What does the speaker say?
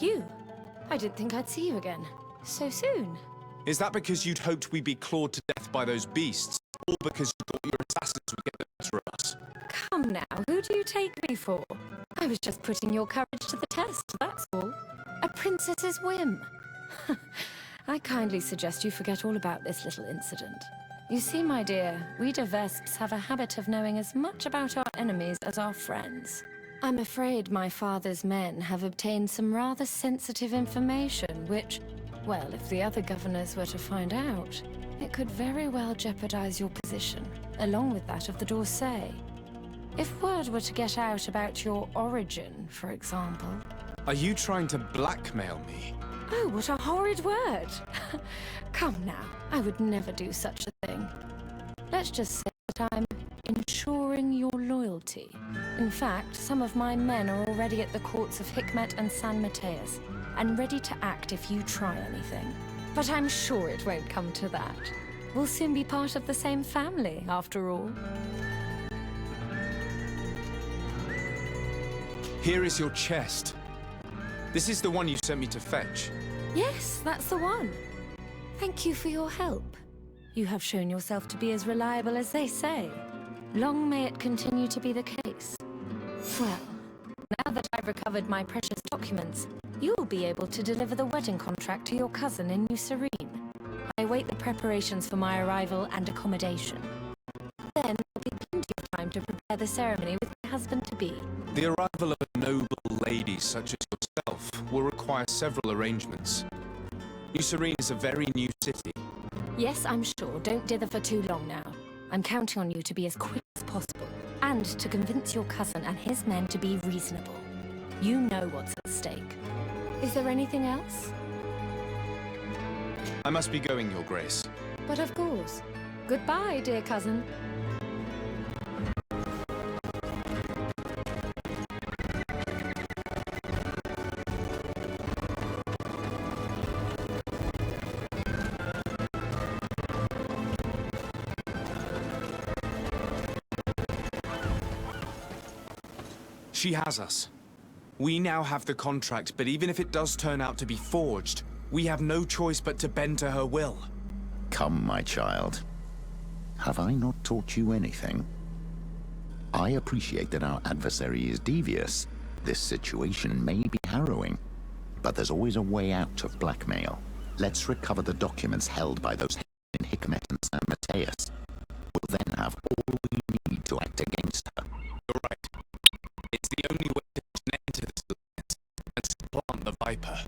You? I didn't think I'd see you again. So soon. Is that because you'd hoped we'd be clawed to death by those beasts? Or because you thought your assassins would get the better of us? Come now, who do you take me for? I was just putting your courage to the test, that's all. A princess's whim. I kindly suggest you forget all about this little incident. You see, my dear, we de Vespes have a habit of knowing as much about our enemies as our friends. I'm afraid my father's men have obtained some rather sensitive information, which, well, if the other governors were to find out, it could very well jeopardize your position, along with that of the D'Orsay. If word were to get out about your origin, for example... Are you trying to blackmail me? Oh, what a horrid word! Come now, I would never do such a thing. Let's just say that I'm ensuring your loyalty. In fact, some of my men are already at the courts of Hikmet and San Mateus, and ready to act if you try anything. But I'm sure it won't come to that. We'll soon be part of the same family, after all. Here is your chest. This is the one you sent me to fetch. Yes, that's the one. Thank you for your help. You have shown yourself to be as reliable as they say. Long may it continue to be the case. Well, now that I've recovered my precious documents, you'll be able to deliver the wedding contract to your cousin in New Serene. I await the preparations for my arrival and accommodation. Then there'll be plenty of time to prepare the ceremony with my husband-to-be. The arrival of a noble lady such as yourself will require several arrangements. New Serene is a very new city. Yes, I'm sure. Don't dither for too long now. I'm counting on you to be as quick as possible, and to convince your cousin and his men to be reasonable. You know what's at stake. Is there anything else? I must be going, Your Grace. But of course. Goodbye, dear cousin. She has us. We now have the contract, but even if it does turn out to be forged, we have no choice but to bend to her will. Come, my child. Have I not taught you anything? I appreciate that our adversary is devious. This situation may be harrowing, but there's always a way out of blackmail. Let's recover the documents held by those in Hikmet and San Mateus. We'll then have all we need to act against her. You're right. It's the only way to put an end to this alliance and supplant the Viper.